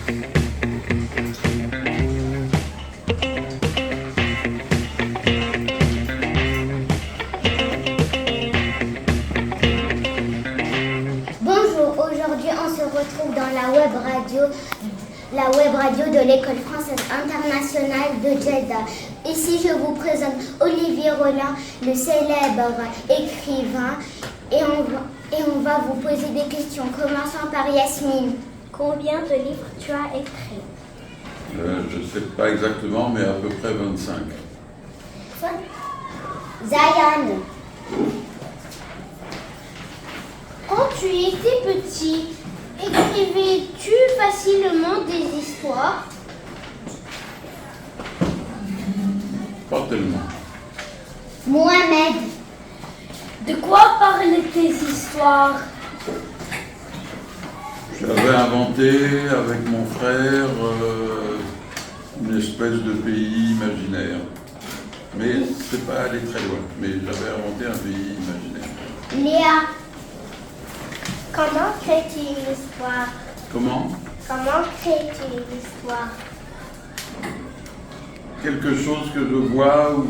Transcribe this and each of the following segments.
Bonjour, aujourd'hui on se retrouve dans la web radio de l'École française internationale de Jeddah. Ici je vous présente Olivier Rollin, le célèbre écrivain, et on va vous poser des questions. Commençons par Yasmine. Combien de livres tu as écrits? Je ne sais pas exactement, mais à peu près 25. Zayan. Quand tu étais petit, écrivais-tu facilement des histoires? Pas tellement. Mohamed. De quoi parlaient tes histoires? J'avais inventé avec mon frère une espèce de pays imaginaire. Mais c'est pas allé très loin. Mais j'avais inventé un pays imaginaire. Léa. Comment crées-tu une histoire? Comment crées-tu une histoire? Quelque chose que je vois ou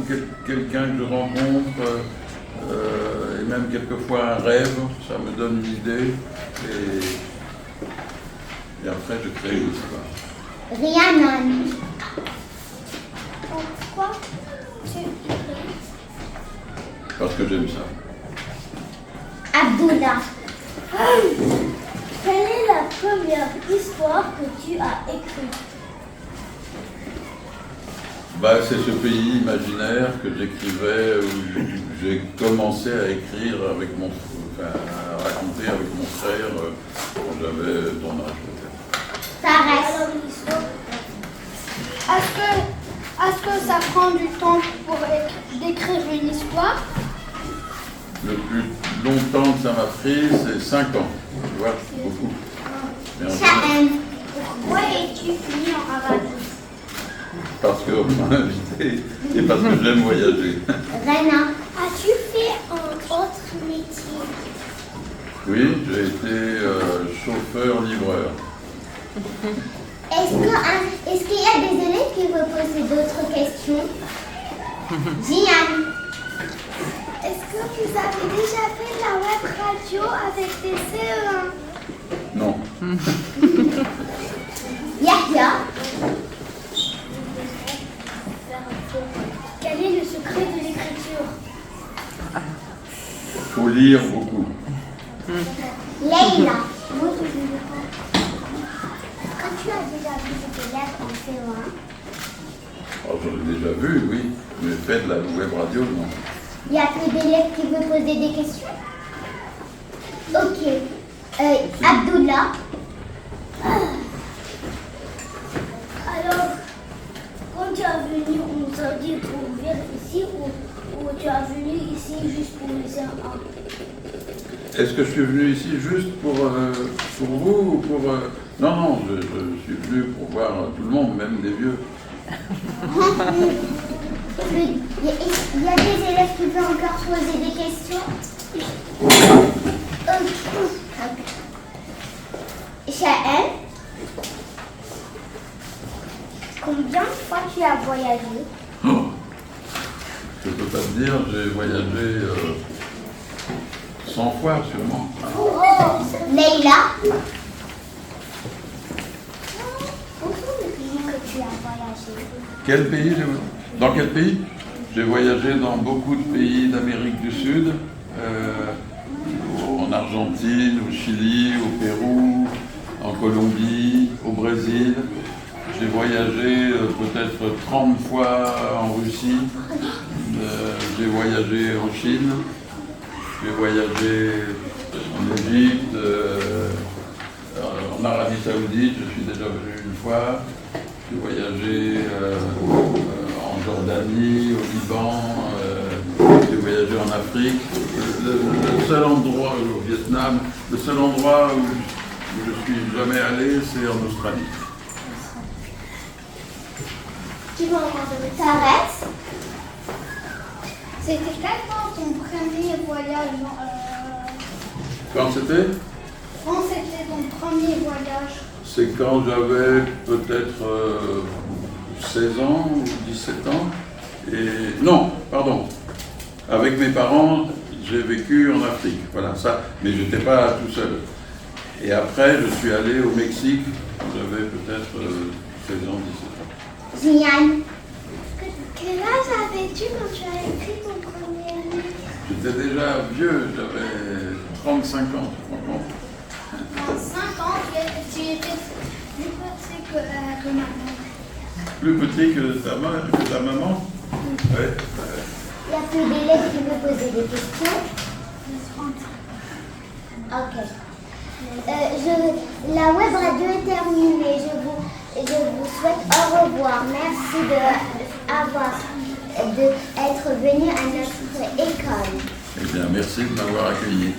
quelqu'un que je rencontre, et même quelquefois un rêve, ça me donne une idée. Et après, je crée une histoire. Rhiannon. Pourquoi tu écris? Parce que j'aime ça. Abdullah. Quelle est la première histoire que tu as écrite? C'est ce pays imaginaire que j'écrivais, où j'ai commencé à écrire avec à raconter avec mon frère quand j'avais ton âge peut-être. Fares. Est-ce que ça prend du temps pour d'écrire une histoire? Le plus longtemps que ça m'a pris, c'est 5 ans. Tu vois, c'est beaucoup. Shahan. Pourquoi es-tu fini en Arabie? Parce qu'on m'a invité et parce que j'aime voyager. Rena. As-tu fait un autre métier? Oui, j'ai été chauffeur-livreur. Est-ce qu'il y a des élèves qui veulent poser d'autres questions? Gian. Est-ce que vous avez déjà fait de la web radio avec des CE1? Non. Yahya. Quel est le secret de l'écriture? Il faut lire beaucoup. Leïla. Est-ce que tu as déjà vu des élèves en CE1? Oh, j'en ai déjà vu, oui. Mais fait de la web radio, non. Il y a plus d'élèves qui veulent poser des questions? Ok. Abdullah. Alors, quand tu as venu, on nous a dit pour venir ici ou tu as venu ici juste pour les CE1? Est-ce que je suis venu ici juste pour vous ou pour... Non, je suis venu pour voir tout le monde, même des vieux. Il y a des élèves qui veulent encore poser des questions? Shahan. Combien de fois tu as voyagé? Je peux pas te dire, j'ai voyagé 100 fois sûrement. Leïla. Où sont les pays que tu as voyagé? Quel pays Dans quel pays? J'ai voyagé dans beaucoup de pays d'Amérique du Sud, en Argentine, au Chili, au Pérou, en Colombie, au Brésil. J'ai voyagé peut-être 30 fois en Russie. J'ai voyagé en Chine. J'ai voyagé en Égypte, en Arabie Saoudite, je suis déjà venu une fois. J'ai voyagé en Jordanie, au Liban, j'ai voyagé en Afrique. Le seul endroit, au Vietnam, le seul endroit où je suis jamais allé, c'est en Australie. Tu vas encore de Fares. C'était quand ton premier voyage Quand c'était? Quand c'était ton premier voyage? C'est quand j'avais peut-être 16 ans ou 17 ans. Et non, pardon. Avec mes parents, j'ai vécu en Afrique. Voilà ça. Mais je n'étais pas tout seul. Et après, je suis allé au Mexique quand j'avais peut-être 16 ans, 17 ans. Génial. Quel âge avais-tu quand tu as écrit ton premier livre? J'étais déjà vieux, j'avais 35 ans, tu te rends compte? À 5 ans, tu étais plus petit que maman. Plus petit que ta maman? Ouais. Il y a plus d'élèves qui veulent poser des questions. Ok. La web radio est terminée. Je vous souhaite au revoir. Merci d'être venu à notre école. Eh bien, merci de m'avoir accueilli.